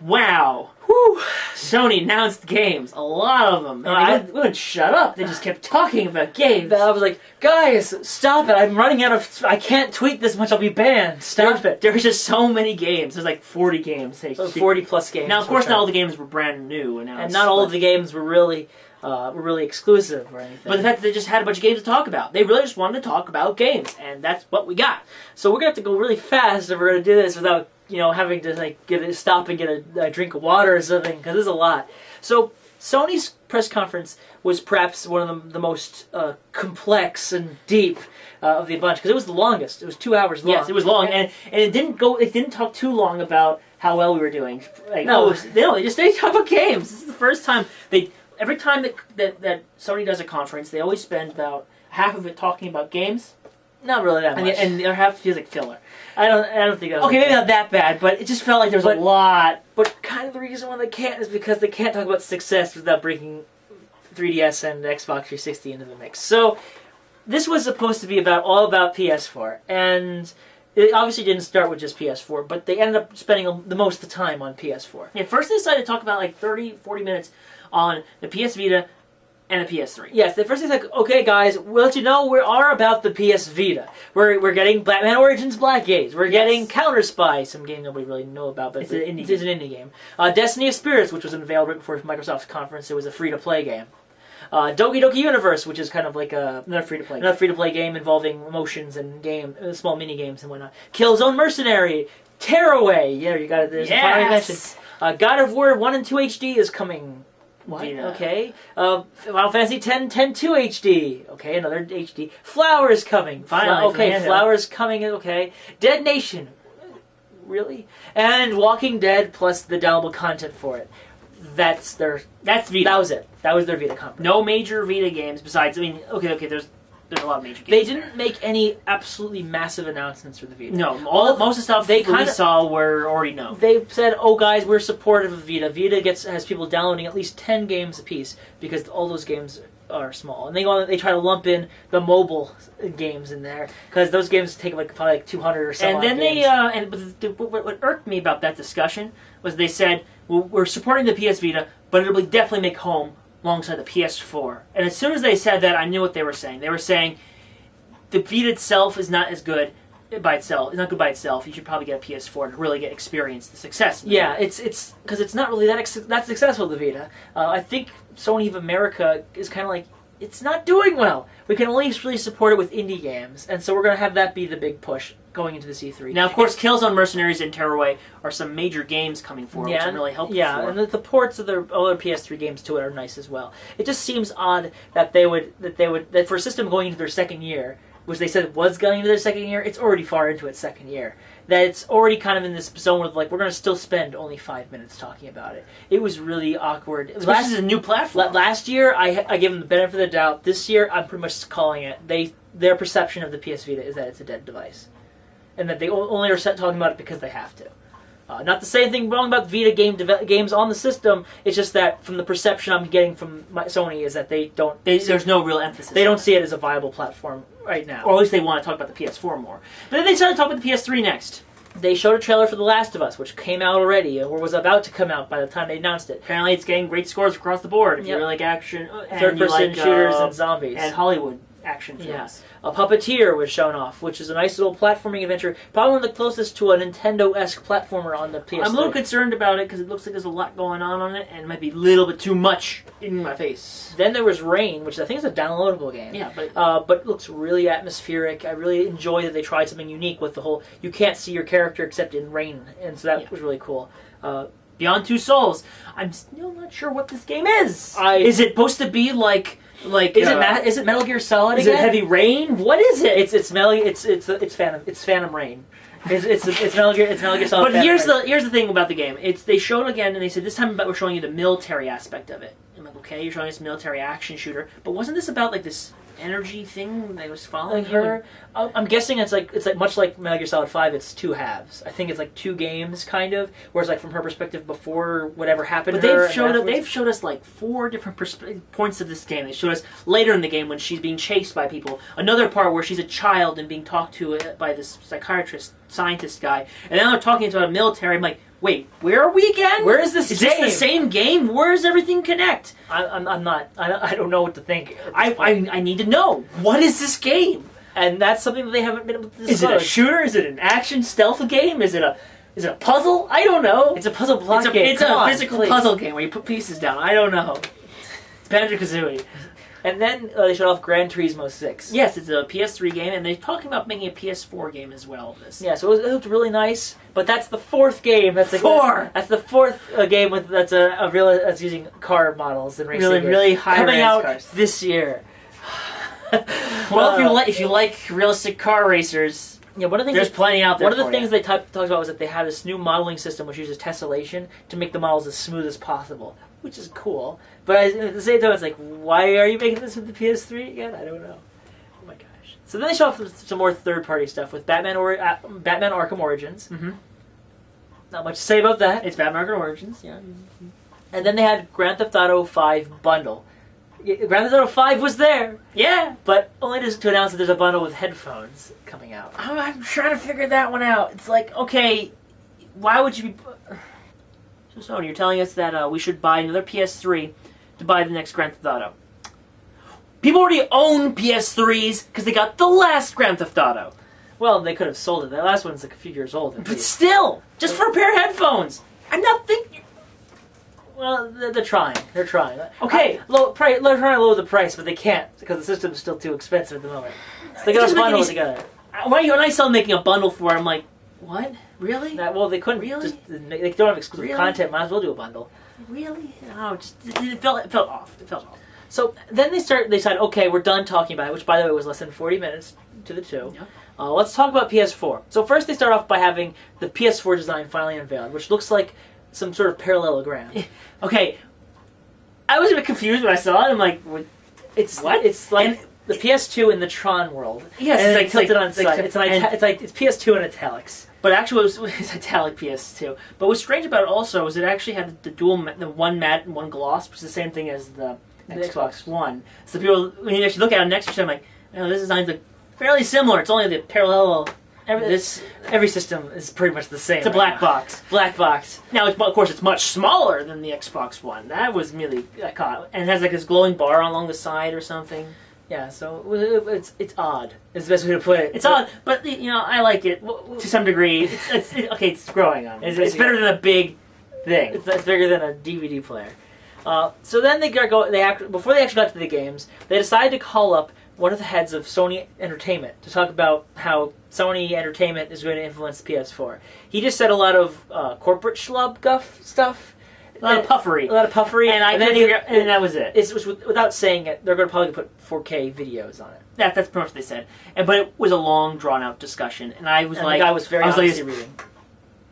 Wow. Whew. Sony announced games. A lot of them. And they wouldn't shut up. They just kept talking about games. I was like, guys, stop it. I'm running out of... I can't tweet this much. I'll be banned. Stop it. There was just so many games. There's like 40 games. So 40 plus games. Now, of course, not all the games were brand new. And not all of the games were really exclusive or anything. But the fact that they just had a bunch of games to talk about. They really just wanted to talk about games. And that's what we got. So we're going to have to go really fast if we're going to do this without... having to like stop and get a drink of water or something, because there's a lot. So Sony's press conference was perhaps one of the most complex and deep of the bunch, because it was the longest. It was 2 hours long. Yes, it was long, and it didn't go. It didn't talk too long about how well we were doing. Like, no, they just talk about games. This is the first time every time that Sony does a conference, they always spend about half of it talking about games. Not really that much. And the other half feels like filler. I don't think that was okay, maybe not that bad, but it just felt like there was a lot. But kind of the reason why they can't is because they can't talk about success without bringing 3DS and Xbox 360 into the mix. So this was supposed to be all about PS4, and it obviously didn't start with just PS4, but they ended up spending the most of the time on PS4. Yeah, first they decided to talk about like 30, 40 minutes on the PS Vita and the PS3. Yes, the first thing's like, okay, guys, we'll let you know we are about the PS Vita. We're getting Batman Origins Black Gaze. We're getting Counter Spy, some game nobody really know about, but it's an indie game. Destiny of Spirits, which was unveiled right before Microsoft's conference. It was a free-to-play game. Doki Doki Universe, which is kind of like another free-to-play game involving emotions and small mini games and whatnot. Killzone Mercenary, Tearaway. Yeah, you got it. There's a final mention. God of War 1 and 2 HD is coming. What? Yeah. Okay. Final Fantasy X 10-2 HD. Okay, another HD. Flowers coming. Finally. Okay, Flowers coming. Okay. Dead Nation. Really? And Walking Dead plus the downloadable content for it. That's Vita. That was it. That was their Vita conference. No major Vita games besides. I mean, okay. There's a lot of major games. They didn't make any absolutely massive announcements for the Vita. No, most of the stuff we saw were already known. They said, "Oh, guys, we're supportive of Vita. Vita has people downloading at least 10 games apiece because all those games are small." And they try to lump in the mobile games in there because those games take probably 200 or so. And then what irked me about that discussion was they said, well, "We're supporting the PS Vita, but it'll definitely make home alongside the PS4." And as soon as they said that, I knew what they were saying. They were saying the Vita itself is not as good by itself. It's not good by itself. You should probably get a PS4 to really experience the success. Yeah, it's because it's not really that successful, the Vita. I think Sony of America is kind of like, it's not doing well. We can only really support it with indie games, and so we're going to have that be the big push going into the C3. Now, of course, Killzone Mercenaries and Tearaway are some major games coming forward, which I'm really helpful for. Yeah, and the ports of their other PS3 games to it are nice as well. It just seems odd that that for a system going into their second year, which they said was going into their second year, it's already far into its second year. That it's already kind of in this zone where like we're going to still spend only 5 minutes talking about it. It was really awkward. Especially as a new platform. Last year, I gave them the benefit of the doubt. This year, I'm pretty much calling it. Their perception of the PS Vita is that it's a dead device, and that they only are talking about it because they have to. Not to say anything wrong about Vita games on the system. It's just that from the perception I'm getting from Sony is that there's no real emphasis. They don't see it as a viable platform right now. Or at least they want to talk about the PS4 more. But then they started talking about the PS3 next. They showed a trailer for The Last of Us, which came out already, or was about to come out by the time they announced it. Apparently it's getting great scores across the board. If you really like action, third-person shooters and zombies. And Hollywood action films. Yeah. A Puppeteer was shown off, which is a nice little platforming adventure. Probably one of the closest to a Nintendo-esque platformer on the PS3. I'm a little concerned about it because it looks like there's a lot going on it, and it might be a little bit too much in my face. Then there was Rain, which I think is a downloadable game. Yeah, but it looks really atmospheric. I really enjoy that they tried something unique with the whole, you can't see your character except in rain, and so that was really cool. Beyond Two Souls. I'm still not sure what this game is. Is it supposed to be like is it Metal Gear Solid? Is it Heavy Rain? What is it? It's Phantom Rain. It's Metal Gear Solid. But here's the thing about the game. They showed again, and they said this time we're showing you the military aspect of it. I'm like, okay, you're showing us military action shooter, but wasn't this about like this energy thing that was following her? I'm guessing it's like much like Metal Gear Solid 5. It's two halves. I think it's like two games kind of, whereas like from her perspective before whatever happened. But they've showed us like 4 different points of this game. They showed us later in the game when she's being chased by people. Another part where she's a child and being talked to by this scientist guy, and now they're talking about a military. I'm like, wait, where are we again? Where is this Is game? this the same game? Where does everything connect? I'm not. I don't know what to think. I need to know. What is this game? And that's something that they haven't been able to disclose. Is it a shooter? Is it an action stealth game? Is it a puzzle? I don't know. It's a puzzle block game. It's a physical puzzle game where you put pieces down. I don't know. It's Banjo-Kazooie. And then they showed off Gran Turismo 6. Yes, it's a PS3 game, and they're talking about making a PS4 game as well. Yeah, so it looked really nice, but that's the fourth game. That's the fourth game that's using car models and racing. Really high coming out cars this year. Well, if you like realistic car racers, yeah, one of the things there's plenty out there. One of the things they talked about was that they have this new modeling system which uses tessellation to make the models as smooth as possible, which is cool. But at the same time, it's like, why are you making this with the PS3 again? I don't know. Oh my gosh! So then they show off some more third-party stuff with Batman Arkham Origins. Mm-hmm. Not much to say about that. It's Batman Arkham Origins, yeah. And then they had Grand Theft Auto 5 bundle. Grand Theft Auto 5 was there, yeah, but only to announce that there's a bundle with headphones coming out. I'm trying to figure that one out. It's like, okay, why would you be... So Sony, you're telling us that we should buy another PS3 to buy the next Grand Theft Auto. People already own PS3s because they got the last Grand Theft Auto. Well, they could have sold it. That last one's like a few years old. But still, just for a pair of headphones. I'm not thinking... Well, they're trying. They're trying. Okay. They're trying to lower the price, but they can't because the system's still too expensive at the moment. So they got to bundle it together. When I saw them making a bundle for it, I'm like, what? Really? Well, they couldn't. Really? They don't have exclusive content. Might as well do a bundle. Really? No, it felt off. It felt off. So then they decided, okay, we're done talking about it, which, by the way, was less than 40 minutes to the two. Yep. Let's talk about PS4. So first they start off by having the PS4 design finally unveiled, which looks like some sort of parallelogram. Okay. I was a bit confused when I saw it. I'm like, it's what? It's like the PS2 in the Tron world. Yes, and it's tilted on side. It's PS2 in italics. But actually, it was italic PS2. But what's strange about it also is it actually had the one matte and one gloss, which is the same thing as the Xbox One. So people, when you actually look at it next to it, I'm like, oh, this design's like fairly similar. It's only the parallel. Every system is pretty much the same. It's a black box. Black box. Now, of course, it's much smaller than the Xbox One. That was really caught, and it has like this glowing bar along the side or something. Yeah, so it's odd. It's the best way to put it. It's odd, but I like it to some degree. It's growing on me. It's better than a big thing. It's bigger than a DVD player. So then before they actually got to the games, they decided to call up one of the heads of Sony Entertainment to talk about how Sony Entertainment is going to influence the PS4. He just said a lot of corporate schlub guff stuff. A lot of puffery. And then that was it. It was without saying it, they're going to probably put 4K videos on it. That's pretty much what they said. But it was a long, drawn-out discussion. And I was the guy was very honestly reading.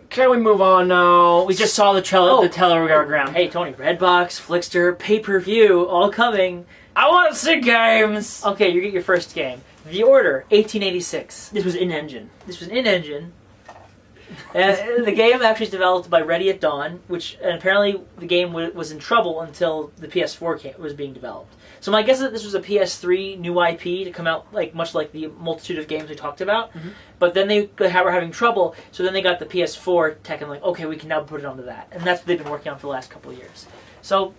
Can we move on now? We just saw the telegram. Hey, Tony, Redbox, Flickster, pay-per-view, all coming. I want to see games! Okay, you get your first game. The Order, 1886. This was in-engine. And the game actually is developed by Ready at Dawn, and apparently the game was in trouble until the PS4 was being developed. So my guess is that this was a PS3 new IP to come out much like the multitude of games we talked about. Mm-hmm. But then they were having trouble, so then they got the PS4 tech and okay, we can now put it onto that. And that's what they've been working on for the last couple of years. So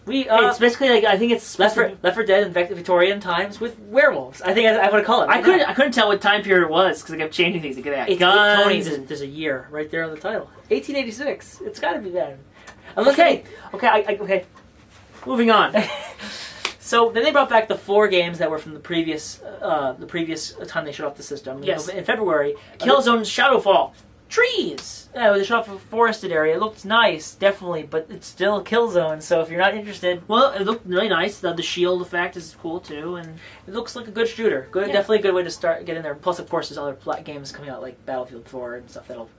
it's basically I think it's Left 4 Dead in Victorian times with werewolves. I think I would call it. I couldn't tell what time period it was because they kept changing things. They got guns. There's a year right there on the title. 1886. It's got to be then. Okay. Moving on. So then they brought back the 4 games that were from the previous time they showed off the system. Yes. In February, Killzone Shadowfall. Trees. Yeah, they showed off a forested area. It looked nice, definitely, but it's still a Killzone. So if you're not interested, well, it looked really nice. The shield effect is cool too, and it looks like a good shooter. Definitely a good way to get in there. Plus, of course, there's other games coming out like Battlefield 4 and stuff that'll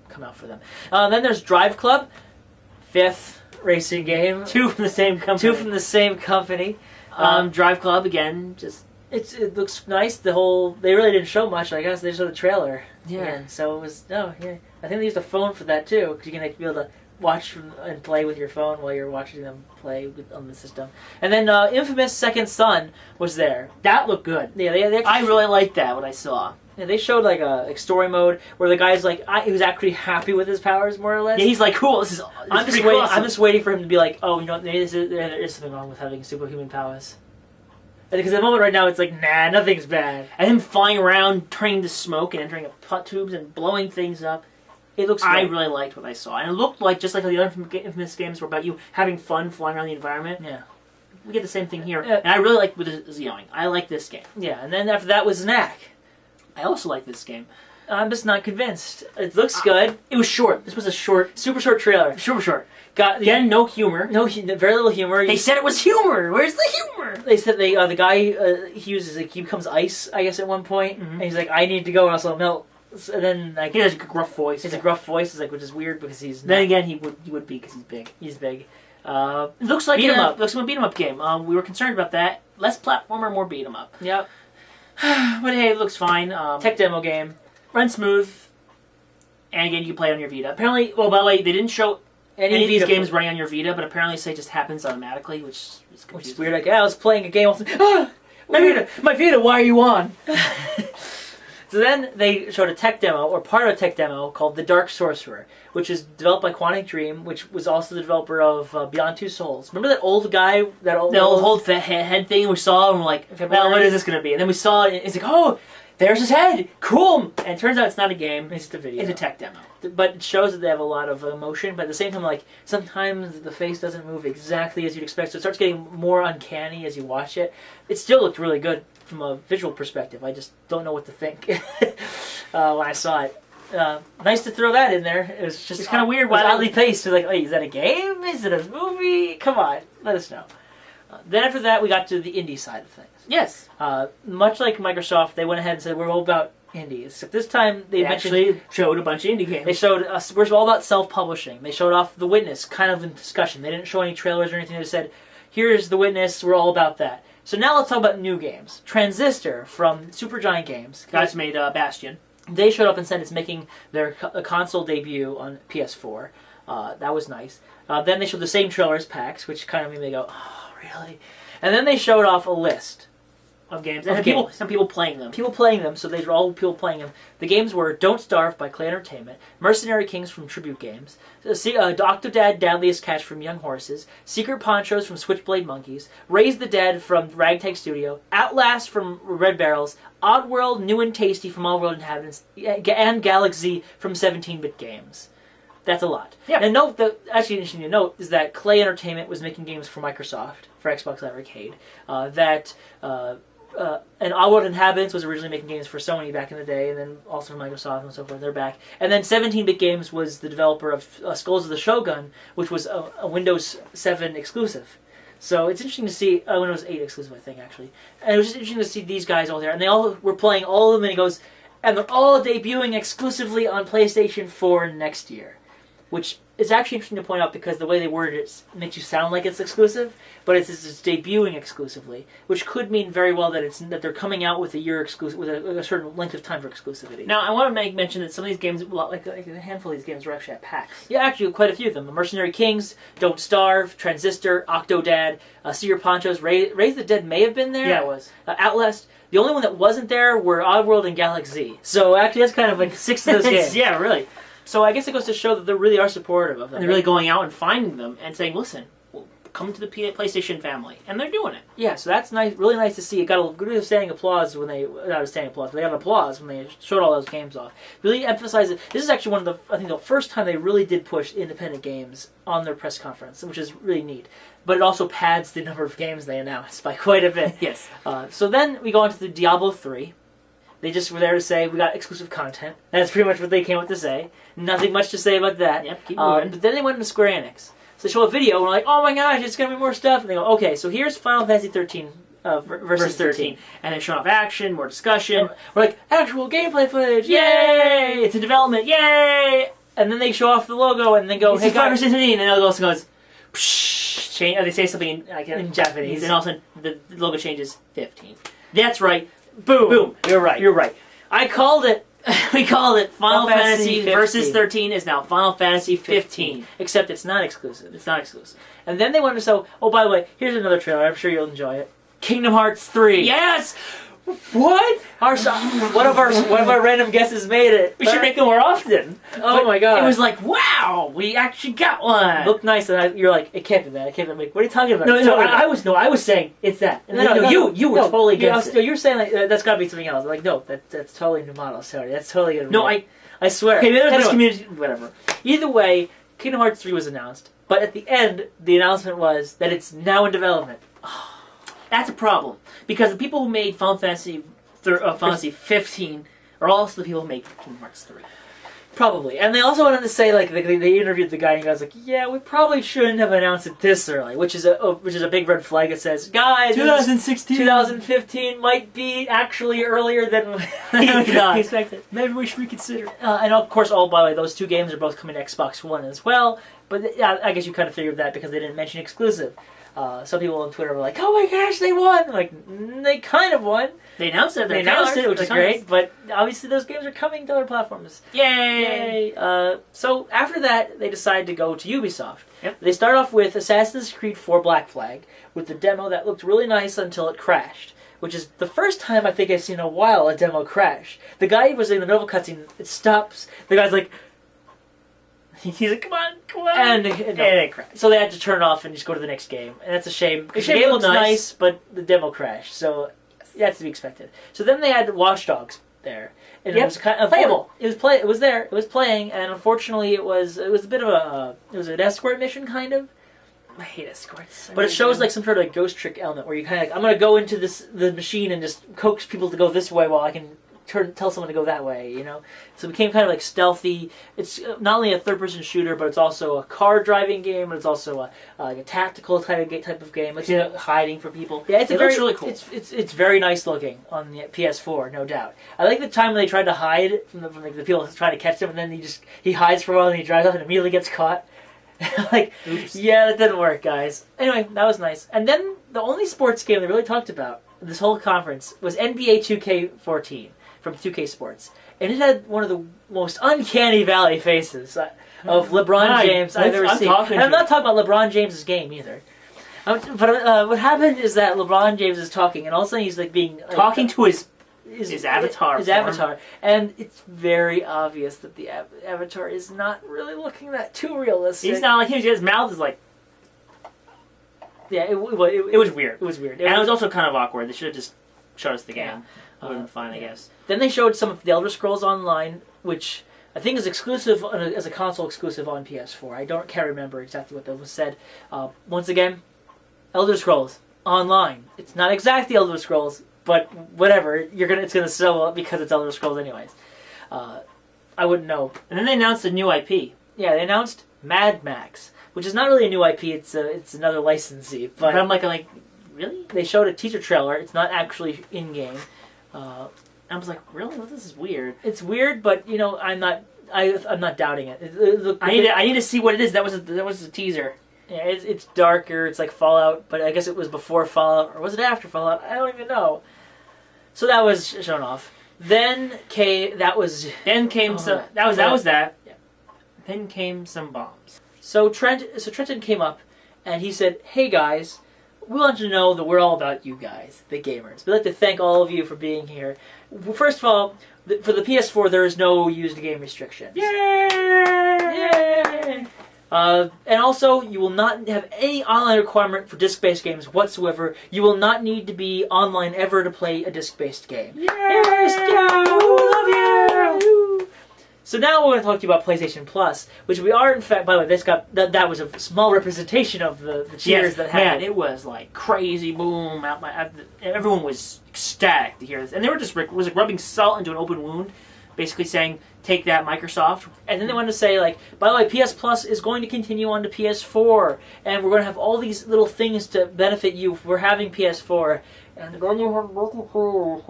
come out for them. Then there's Drive Club, 5th racing game. 2 from the same company. Drive Club again, just it looks nice. They really didn't show much. I guess they showed the trailer. Yeah. So it was I think they used a phone for that too, because you're gonna be able to watch and play with your phone while you're watching them play on the system. And then Infamous Second Son was there. That looked good. Yeah, they I really liked that, what I saw. Yeah, they showed like a story mode where the guy's like, he was actually happy with his powers, more or less. Yeah, he's like, cool, this is I'm just waiting. I'm just waiting for him to be like, oh, you know, maybe there is something wrong with having superhuman powers. Because at the moment right now, it's like, nah, nothing's bad. And him flying around, turning to smoke and entering putt tubes and blowing things up. It looks. I really liked what I saw, and it looked like just like the other Infamous games were about you having fun flying around the environment. Yeah, we get the same thing here, and I really like with Zeoing. I like this game. Yeah, and then after that was Knack. I also like this game. I'm just not convinced. It looks good. It was short. This was a super short trailer. Super short. Again, no humor. No, very little humor. They said it was humor. Where's the humor? They said the guy he uses he becomes ice, I guess, at one point, and he's like, I need to go, and also melt. And then like he has a gruff voice. It's a gruff voice, it's like, which is weird because he's. Then again, he would be because he's big. He's big. It looks like beat 'em up. Looks like a beat 'em up game. We were concerned about that. Less platformer, more beat 'em up. Yep. But hey, it looks fine. Tech demo game. Runs smooth. And again, you can play it on your Vita. Apparently, well, by the way, they didn't show any of these games running on your Vita, but apparently say it just happens automatically, which is confusing. Which is weird. Like, I was playing a game. My Vita, why are you on? So then they showed a tech demo, or part of a tech demo, called The Dark Sorcerer, which is developed by Quantic Dream, which was also the developer of Beyond Two Souls. Remember that old guy? That old head thing we saw, and we're like, well, what is this going to be? And then we saw it, and it's like, oh, there's his head! Cool! And it turns out it's not a game. It's just a video. It's a tech demo. But it shows that they have a lot of emotion, but at the same time, like, sometimes the face doesn't move exactly as you'd expect, so it starts getting more uncanny as you watch it. It still looked really good from a visual perspective. I just don't know what to think when I saw it. Nice to throw that in there. It was just kind of weird. Oddly paced. It was like, wait, is that a game? Is it a movie? Come on, let us know. Then after that, we got to the indie side of things. Yes. Much like Microsoft, they went ahead and said, we're all about indies. Except this time, they actually showed a bunch of indie games. They showed us, we're all about self-publishing. They showed off The Witness, kind of in discussion. They didn't show any trailers or anything. They just said, here's The Witness, we're all about that. So now let's talk about new games. Transistor from Supergiant Games. Guys made Bastion. They showed up and said it's making their console debut on PS4. That was nice. Then they showed the same trailer as PAX, which kind of made me go, oh, really? And then they showed off a list of games. And some people playing them. People playing them, so these were all people playing them. The games were Don't Starve by Clay Entertainment, Mercenary Kings from Tribute Games, Octodad Dadliest Catch from Young Horses, Secret Ponchos from Switchblade Monkeys, Raise the Dead from Ragtag Studio, Outlast from Red Barrels, Oddworld New and Tasty from All World Inhabitants, and Galaxy from 17-Bit Games. That's a lot. Yeah. And note that, actually interesting to note, is that Clay Entertainment was making games for Microsoft, for Xbox Live Arcade. And All World Inhabitants was originally making games for Sony back in the day, and then also for Microsoft and so forth. They're back. And then 17-Bit Games was the developer of Skulls of the Shogun, which was a Windows 7 exclusive. So it's interesting to see, Windows 8 exclusive, I think, actually. And it was just interesting to see these guys all there. And they all were playing all of them, and he goes, and they're all debuting exclusively on PlayStation 4 next year. Which is actually interesting to point out because the way they worded it makes you sound like it's exclusive, but it's debuting exclusively, which could mean very well that they're coming out with a year exclusive, with a certain length of time for exclusivity. Now, I want to make mention that some of these games, like a handful of these games, were actually at PAX. Yeah, actually, quite a few of them. Mercenary Kings, Don't Starve, Transistor, Octodad, Secret Ponchos, Raise the Dead may have been there. Yeah, it was. Outlast. The only one that wasn't there were Oddworld and Galaxy. So actually, that's kind of like 6 of those games. Yeah, really. So I guess it goes to show that they really are supportive of them. They're really going out and finding them and saying, listen, come to the PlayStation family. And they're doing it. Yeah, so that's nice, really nice to see. It got a good standing applause when they, not a standing applause, but they got an applause when they showed all those games off. Really emphasize it. This is actually one of the, I think the first time they really did push independent games on their press conference, which is really neat. But it also pads the number of games they announced by quite a bit. Yes. So then we go on to the Diablo 3. They just were there to say, we got exclusive content. That's pretty much what they came up to say. Nothing much to say about that. Yep, keep moving. But then they went into Square Enix. So they show a video, and we're like, oh my gosh, it's going to be more stuff. And they go, okay, so here's Final Fantasy 13 versus 13. And they show off action, more discussion. We're like, actual gameplay footage, yay! It's in development, yay! And then they show off the logo, and then go, hey guys. And then the logo also goes, psh, change, they say something in Japanese, and all of a sudden the logo changes 15. That's right. Boom. Boom. You're right. You're right. I called it We called it Final Final Fantasy Fantasy Versus 15. 13 is now Final Fantasy 15. Except it's not exclusive. It's not exclusive. And then they wanted to show, oh, by the way, here's another trailer. I'm sure you'll enjoy it. Kingdom Hearts 3. Yes! What? One of our random guesses made it. We should make them more often. Oh my god. It was like, wow, we actually got one. Looked nice, and you're like, it can't be that. It can't be. I'm like, what are you talking about? No, It's no, totally I was saying it's that. And then, no, you were totally against it. You were saying like that's got to be something else. I'm like, no, that's totally new model. Sorry, that's totally good. No, I swear. Okay, maybe this Anyway, community, whatever. either way, Kingdom Hearts 3 was announced, but at the end, the announcement was that it's now in development. That's a problem because the people who made Final Fantasy 15 are also the people who make Kingdom Hearts 3. Probably. And they also wanted to say, like, they interviewed the guy, and he was like, yeah, we probably shouldn't have announced it this early, which is a big red flag that says, guys, 2015 might be actually earlier than we expected. Maybe we should reconsider. And of course, by the way, those two games are both coming to Xbox One as well, but I guess you kind of figured that because they didn't mention exclusive. Some people on Twitter were like, oh my gosh, they won! Like, they kind of won. They announced it. They announced it, which is great, but obviously those games are coming to other platforms. Yay! So after that, they decided to go to Ubisoft. Yep. They start off with Assassin's Creed 4 Black Flag, with the demo that looked really nice until it crashed, which is the first time I think I've seen in a while a demo crash. The guy was in the middle of a cutscene, it stops, the guy's like, he's like, come on. And it crashed. So they had to turn it off and just go to the next game. And that's a shame. The game looks nice, but the demo crashed. So that's to be expected. So then they had Watch Dogs there. And it was kind of playable. It was there. It was playing, and unfortunately it was a bit of an escort mission kind of. I hate escorts. But it shows like some sort of like ghost trick element where you kind of like, I'm gonna go into the machine and just coax people to go this way while I can tell someone to go that way, you know? So it became kind of like stealthy. It's not only a third-person shooter, but it's also a car-driving game, but it's also like a tactical type of game. It's hiding for people. Yeah, it looks really cool. It's very nice looking on the PS4, no doubt. I like the time when they tried to hide from the people trying to catch him, and then he hides for a while, and he drives off and immediately gets caught. Like, oops. Yeah, that didn't work, guys. Anyway, that was nice. And then the only sports game they really talked about this whole conference was NBA 2K14. From 2K Sports. And it had one of the most uncanny valley faces of LeBron James I've ever seen. And I'm not talking about LeBron James' game either. But what happened is that LeBron James is talking, and all of a sudden he's like being... talking to his avatar. His avatar. And it's very obvious that the avatar is not really looking that too realistic. He's not like him. His mouth is like... Yeah, it was weird. It was weird. And it was also kind of awkward. They should have just showed us the game. Would have been fine, I guess. Then they showed some of the Elder Scrolls Online, which I think is exclusive as a console exclusive on PS4. I can't remember exactly what that was said. Once again, Elder Scrolls Online. It's not exactly Elder Scrolls, but whatever. It's gonna sell up because it's Elder Scrolls anyways. I wouldn't know. And then they announced a new IP. Yeah, they announced Mad Max, which is not really a new IP. It's another licensee. But I'm like, really? They showed a teaser trailer. It's not actually in game. I was like, really? Well, this is weird. It's weird, but you know, I'm not doubting it. I need to see what it is. That was a teaser. Yeah, it's darker. It's like Fallout, but I guess it was before Fallout, or was it after Fallout? I don't even know. So that was shown off. Then came some. That was that. Yeah. Then came some bombs. So Trenton came up, and he said, "Hey guys, we want you to know that we're all about you guys, the gamers. We'd like to thank all of you for being here. First of all, for the PS4, there is no used game restrictions. Yay! And also, you will not have any online requirement for disc-based games whatsoever. You will not need to be online ever to play a disc-based game. Yes! Yeah! We love you! So now we're going to talk to you about PlayStation Plus, which we are, in fact, by the way, that was a small representation of the cheers that happened. Man, it was like crazy boom. Everyone was ecstatic to hear this. And they were just rubbing salt into an open wound, basically saying, take that, Microsoft. And then they wanted to say, like, by the way, PS Plus is going to continue on to PS4, and we're going to have all these little things to benefit you for having PS4. And then you have multiplayer.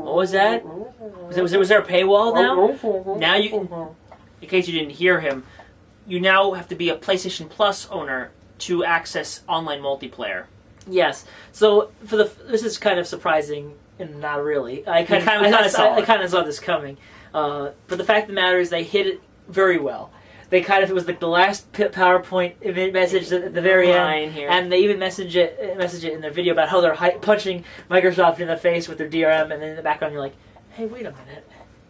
What was that? Was there a paywall now? Now you, in case you didn't hear him, you now have to be a PlayStation Plus owner to access online multiplayer. Yes. So this is kind of surprising, and not really. I kind of saw this coming. But the fact of the matter is, they hit it very well. They it was like the last PowerPoint message at the very end, and they even message it in their video about how they're punching Microsoft in the face with their DRM, and then in the background you're like, hey, wait a minute,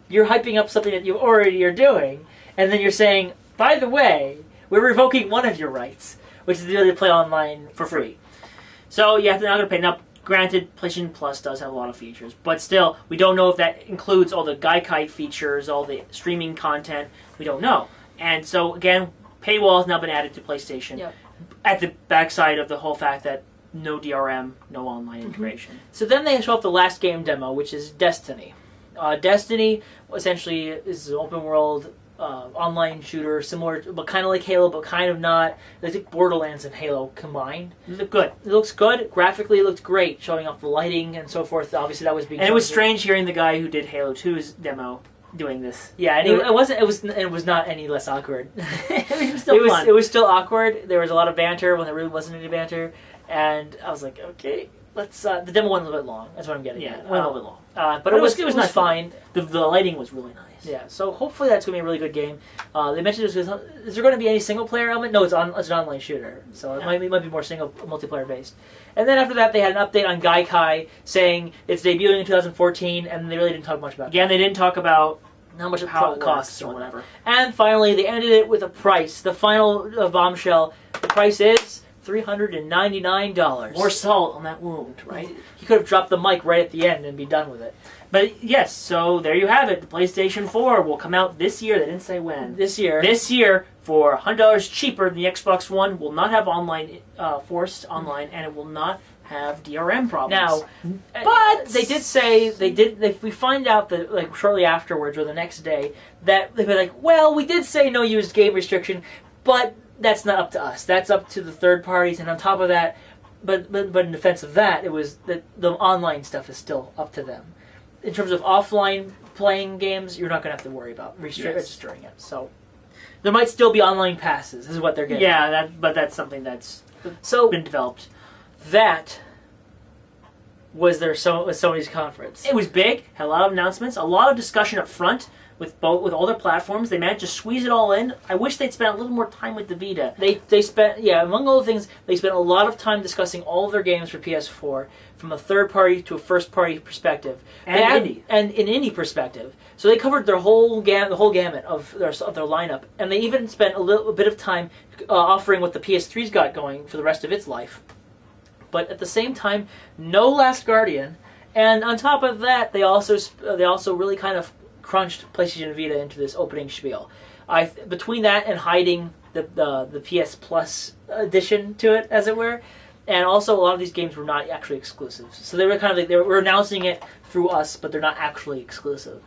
you're hyping up something that you already are doing, and then you're saying, by the way, we're revoking one of your rights, which is the ability to play online for free. So you have to now pay. Now, granted, PlayStation Plus does have a lot of features, but still, we don't know if that includes all the Gaikai features, all the streaming content. We don't know. And so, again, paywall has now been added to PlayStation at the backside of the whole fact that no DRM, no online integration. So then they show up the last game demo, which is Destiny. Destiny essentially is an open world online shooter, similar, but kind of like Halo, but kind of not. I think Borderlands and Halo combined. It looked good. It looks good. Graphically, it looked great, showing off the lighting and so forth. Obviously, that was being. And it was strange hearing the guy who did Halo 2's demo doing this. Yeah, and it was not any less awkward. It was still fun. It was still awkward. There was a lot of banter when there really wasn't any banter, and I was like, okay, let's. The demo went a little bit long. That's what I'm getting at. Went a little bit long. But it was nice. Fine. The lighting was really nice. Yeah, so hopefully that's going to be a really good game. They mentioned is there going to be any single player element? No, it's an online shooter, so it might be more single multiplayer based. And then after that, they had an update on Gaikai saying it's debuting in 2014, and they really didn't talk much about it. Again, they didn't talk about how much it costs or whatever. And finally, they ended it with a price. The final bombshell. The price is $399. More salt on that wound, right? He could have dropped the mic right at the end and be done with it. But yes, so there you have it. The PlayStation 4 will come out this year. They didn't say when. This year. This year, for $100 cheaper than the Xbox One, will not have online forced online, and it will not have DRM problems. Now, but they did say if we find out that like shortly afterwards or the next day that they'd be like, well, we did say no used game restriction, but that's not up to us. That's up to the third parties, and on top of that, but in defense of that, it was that the online stuff is still up to them. In terms of offline playing games, you're not going to have to worry about registering it. So there might still be online passes, is what they're getting. Yeah, but that's something that's been developed. That was Sony's conference. It was big, had a lot of announcements, a lot of discussion up front with all their platforms. They managed to squeeze it all in. I wish they'd spent a little more time with the Vita. They spent, among other things, they spent a lot of time discussing all of their games for PS4 from a third party to a first party perspective, and in indie perspective. So they covered their whole the whole gamut of their lineup, and they even spent a little bit of time offering what the PS3's got going for the rest of its life. But at the same time, no Last Guardian, and on top of that, they also really kind of crunched PlayStation Vita into this opening spiel. Between that and hiding the PS Plus addition to it, as it were, and also a lot of these games were not actually exclusives. So they were kind of like they were announcing it through us, but they're not actually exclusive.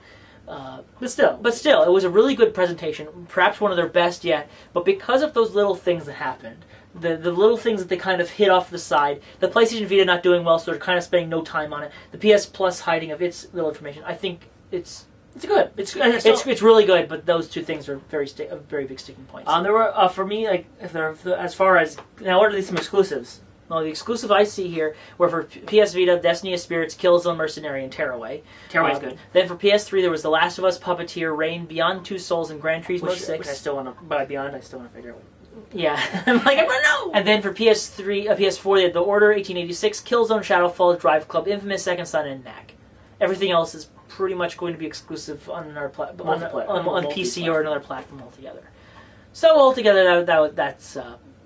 But still, it was a really good presentation, perhaps one of their best yet. But because of those little things that happened, the little things that they kind of hit off the side, the PlayStation Vita not doing well, so they're kind of spending no time on it. The PS Plus hiding of its little information, I think it's good. It's really good. But those two things are very big sticking points. There were for me as far as now, what are some exclusives? Well, the exclusive I see here were for PS Vita, Destiny of Spirits, Killzone Mercenary, and Tearaway. Tearaway's good. Then for PS3, there was The Last of Us, Puppeteer, Rain, Beyond Two Souls, and Gran Turismo 6. Which I still want to, but Beyond, I still want to figure out. Yeah. I want to know! And then for PS4, they had The Order, 1886, Killzone, Shadowfall, Drive Club, Infamous, Second Son, and Knack. Everything else is pretty much going to be exclusive on our on PC or another platform altogether. So altogether, that's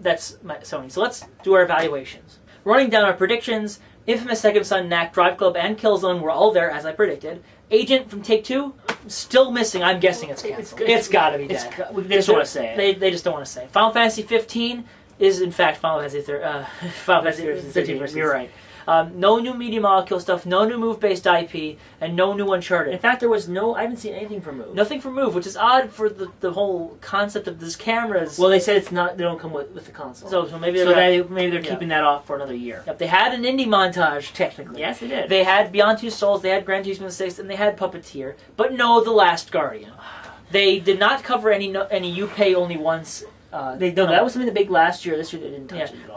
Sony. So let's do our evaluations. Running down our predictions, Infamous, Second Son, Knack, Drive Club, and Killzone were all there, as I predicted. Agent from Take-Two, still missing. I'm guessing it's canceled. It's got to be dead. They just don't want to say it. They just don't want to say it. Final Fantasy 15 is, in fact, Final Fantasy 13. You're right. No new media molecule stuff, no new Move-based IP, and no new Uncharted. In fact, I haven't seen anything for Move. Nothing for Move, which is odd for the whole concept of these cameras. Well, they said it's not. They don't come with the console. So maybe they're keeping that off for another year. Yep, they had an indie montage, technically. Yes, they did. They had Beyond Two Souls, they had Gran Turismo 6, and they had Puppeteer, but no The Last Guardian. They did not cover any You Pay Only Once That was something big last year. This year they didn't touch it at all.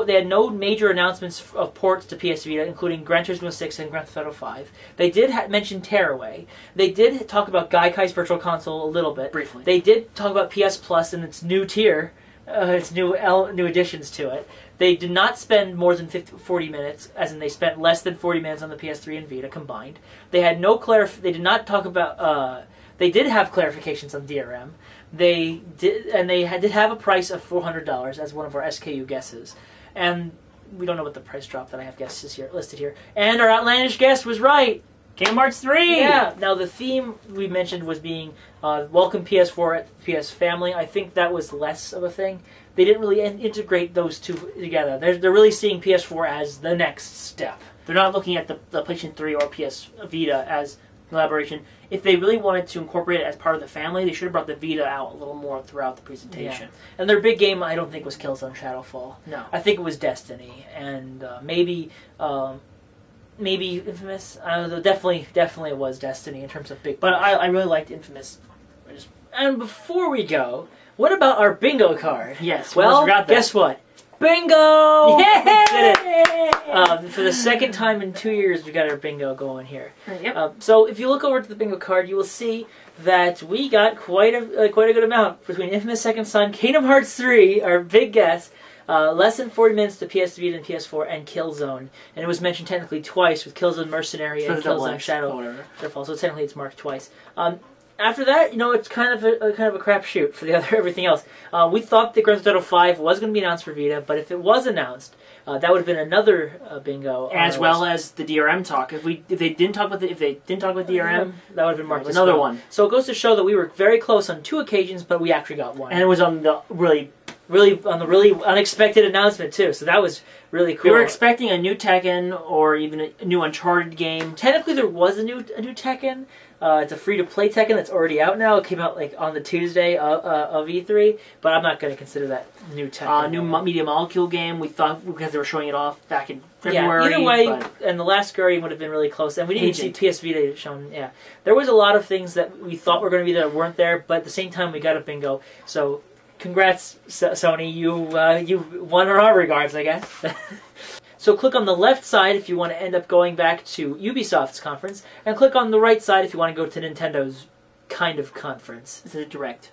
They had no major announcements of ports to PS Vita, including Gran Turismo 6 and Grand Theft Auto 5. They did mention Tearaway. They did talk about Gaikai's Virtual Console a little bit. Briefly. They did talk about PS Plus and its new tier, its new additions to it. They did not spend more than 40 minutes, as in they spent less than 40 minutes on the PS3 and Vita combined. They had no They did not talk about. They did have clarifications on DRM. They did have a price of $400 as one of our SKU guesses, and we don't know what the price drop that I have guesses here listed here. And our outlandish guess was right. Kingdom Hearts 3! Yeah. Now the theme we mentioned was being welcome PS4 at PS Family. I think that was less of a thing. They didn't really integrate those two together. They're really seeing PS4 as the next step. They're not looking at the PlayStation 3 or PS Vita as collaboration. If they really wanted to incorporate it as part of the family, they should have brought the Vita out a little more throughout the presentation. Yeah. And their big game, I don't think, was Killzone Shadowfall. No. I think it was Destiny, and maybe Infamous. Definitely it was Destiny in terms of big. But I really liked Infamous. And before we go, what about our bingo card? Yes. Well, guess what? Bingo! Yay! Did it. For the second time in 2 years, we got our bingo going here. Yep. So if you look over to the bingo card, you will see that we got quite a good amount between Infamous Second Son, Kingdom Hearts 3, our big guess, less than 40 minutes to PS Vita and PS4, and Killzone. And it was mentioned technically twice with Killzone Mercenary and Killzone Shadowfall. So technically it's marked twice. After that, it's kind of a crapshoot for everything else. We thought that Grand Theft Auto 5 was going to be announced for Vita, but if it was announced, that would have been another bingo. As well as the DRM talk. If they didn't talk about DRM, that would have been marked as another well. one. So it goes to show that we were very close on 2 occasions, but we actually got one. And it was on the really unexpected announcement too. So that was really cool. We were expecting a new Tekken or even a new Uncharted game. Technically, there was a new Tekken. It's a free-to-play Tekken that's already out now. It came out on the Tuesday of E3, but I'm not going to consider that new Tekken. New Media Molecule game. We thought because they were showing it off back in February. Yeah, either way, and the last Guardian would have been really close. And we didn't see PS Vita shown. Yeah, there was a lot of things that we thought were going to be there that weren't there, but at the same time, we got a bingo. So, congrats, Sony. You won in our regards, I guess. So click on the left side if you want to end up going back to Ubisoft's conference, and click on the right side if you want to go to Nintendo's kind of conference. It's a direct.